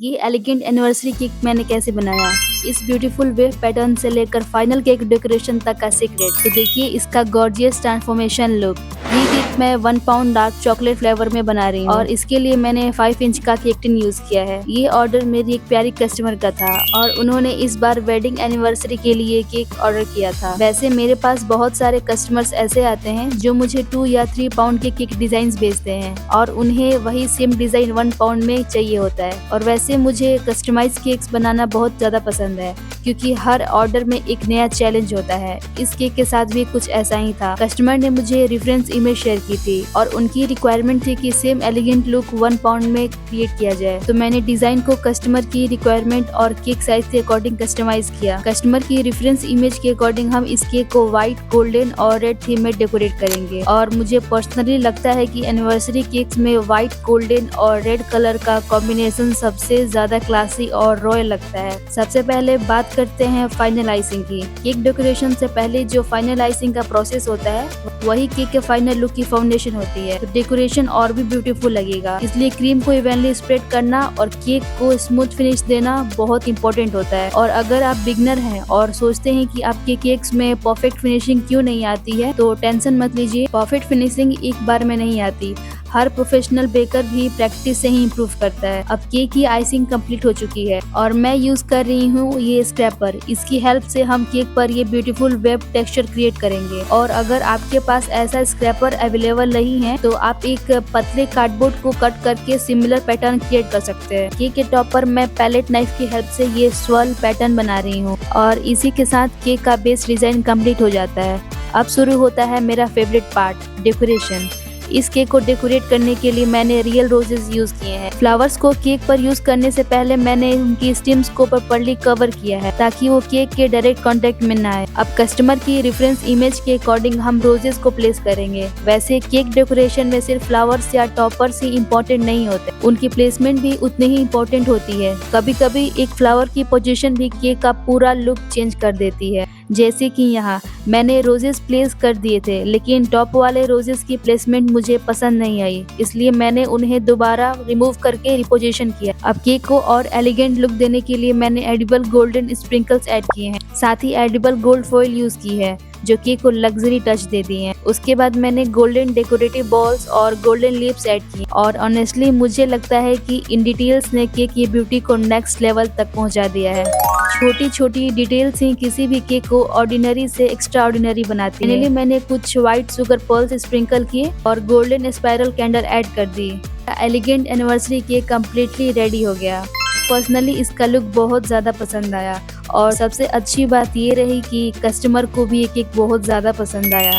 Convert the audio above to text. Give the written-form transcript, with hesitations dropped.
ये elegant anniversary cake मैंने कैसे बनाया, इस ब्यूटीफुल वेव पैटर्न से लेकर फाइनल केक डेकोरेशन तक का सीक्रेट। तो देखिए इसका गॉर्जियस ट्रांसफॉर्मेशन लुक। ये केक मैं 1 पाउंड डार्क चॉकलेट फ्लेवर में बना रही हूँ और इसके लिए मैंने 5 इंच का केक टिन यूज किया है। ये ऑर्डर मेरी एक प्यारी कस्टमर का था और उन्होंने इस बार वेडिंग एनिवर्सरी के लिए केक ऑर्डर किया था। वैसे मेरे पास बहुत सारे कस्टमर्स ऐसे आते हैं जो मुझे 2 या 3 पाउंड के केक डिजाइन भेजते हैं और उन्हें वही सेम डिजाइन 1 पाउंड में चाहिए होता है। और वैसे मुझे कस्टमाइज केक्स बनाना बहुत ज्यादा पसंद है क्योंकि हर ऑर्डर में एक नया चैलेंज होता है। इस केक के साथ भी कुछ ऐसा ही था। कस्टमर ने मुझे रेफरेंस इमेज शेयर की थी और उनकी रिक्वायरमेंट थी कि सेम एलिगेंट लुक 1 पाउंड में क्रिएट किया जाए। तो मैंने डिजाइन को कस्टमर की रिक्वायरमेंट और केक साइज के अकॉर्डिंग कस्टमाइज किया। कस्टमर की रेफरेंस इमेज के अकॉर्डिंग हम इस केक को व्हाइट, गोल्डन और रेड थीम में डेकोरेट करेंगे। और मुझे पर्सनली लगता है कि एनिवर्सरी केक्स में व्हाइट, गोल्डन और रेड कलर का कॉम्बिनेशन सबसे ज्यादा क्लासी और रॉयल लगता है। सबसे पहले बात करते हैं फाइनल आइसिंग की। केक डेकोरेशन से पहले जो फाइनल आइसिंग का प्रोसेस होता है वही केक के फाइनल लुक की फाउंडेशन होती है। तो डेकोरेशन और भी ब्यूटीफुल लगेगा, इसलिए क्रीम को इवनली स्प्रेड करना और केक को स्मूथ फिनिश देना बहुत इंपॉर्टेंट होता है। और अगर आप बिगनर हैं और सोचते हैं कि आपके केक्स में परफेक्ट फिनिशिंग क्यों नहीं आती है, तो टेंशन मत लीजिए। परफेक्ट फिनिशिंग एक बार में नहीं आती, हर प्रोफेशनल बेकर भी प्रैक्टिस से ही इम्प्रूव करता है। अब केक की आइसिंग कंप्लीट हो चुकी है और मैं यूज कर रही हूँ ये स्क्रैपर। इसकी हेल्प से हम केक पर ये ब्यूटीफुल वेब टेक्सचर क्रिएट करेंगे। और अगर आपके पास ऐसा स्क्रैपर अवेलेबल नहीं है तो आप एक पतले कार्डबोर्ड को कट करके सिमिलर पैटर्न क्रिएट कर सकते हैं। केक के टॉप पर मैं पैलेट नाइफ की हेल्प से ये स्वर्ल पैटर्न बना रही हूँ और इसी के साथ केक का बेस डिजाइन कंप्लीट हो जाता है। अब शुरू होता है मेरा फेवरेट पार्ट, डेकोरेशन। इस केक को डेकोरेट करने के लिए मैंने रियल रोजेस यूज किए हैं। फ्लावर्स को केक पर यूज करने से पहले मैंने उनकी स्टेम्स को प्रॉपर्ली कवर किया है ताकि वो केक के डायरेक्ट कांटेक्ट में ना आए। अब कस्टमर की रेफरेंस इमेज के अकॉर्डिंग हम रोजेस को प्लेस करेंगे। वैसे केक डेकोरेशन में सिर्फ फ्लावर्स या टॉपर्स ही इम्पोर्टेंट नहीं होते, उनकी प्लेसमेंट भी उतनी ही इम्पोर्टेंट होती है। कभी कभी एक फ्लावर की पोजीशन भी केक का पूरा लुक चेंज कर देती है। जैसे कि यहाँ मैंने रोजेस प्लेस कर दिए थे लेकिन टॉप वाले रोजेस की प्लेसमेंट मुझे पसंद नहीं आई, इसलिए मैंने उन्हें दोबारा रिमूव करके रिपोजिशन किया। अब केक को और एलिगेंट लुक देने के लिए मैंने एडिबल गोल्डन स्प्रिंकल्स ऐड किए हैं, साथ ही एडिबल गोल्ड फॉइल यूज की है जो केक को लग्जरी टच देती हैं। उसके बाद मैंने गोल्डन डेकोरेटिव बॉल्स और गोल्डन लिप्स ऐड किए और ऑनेस्टली मुझे लगता है कि इन डिटेल्स ने केक की ब्यूटी को नेक्स्ट लेवल तक पहुंचा दिया है। छोटी छोटी डिटेल्स ही किसी भी केक को ऑर्डिनरी से एक्स्ट्रा ऑर्डिनरी बनाती है। फाइनली मैंने कुछ व्हाइट शुगर पर्ल्स स्प्रिंकल किए और गोल्डन स्पाइरल कैंडल ऐड कर दी। Elegant anniversary cake completely ready हो गया। पर्सनली इसका लुक बहुत ज़्यादा पसंद आया और सबसे अच्छी बात ये रही कि कस्टमर को भी ये केक बहुत ज़्यादा पसंद आया।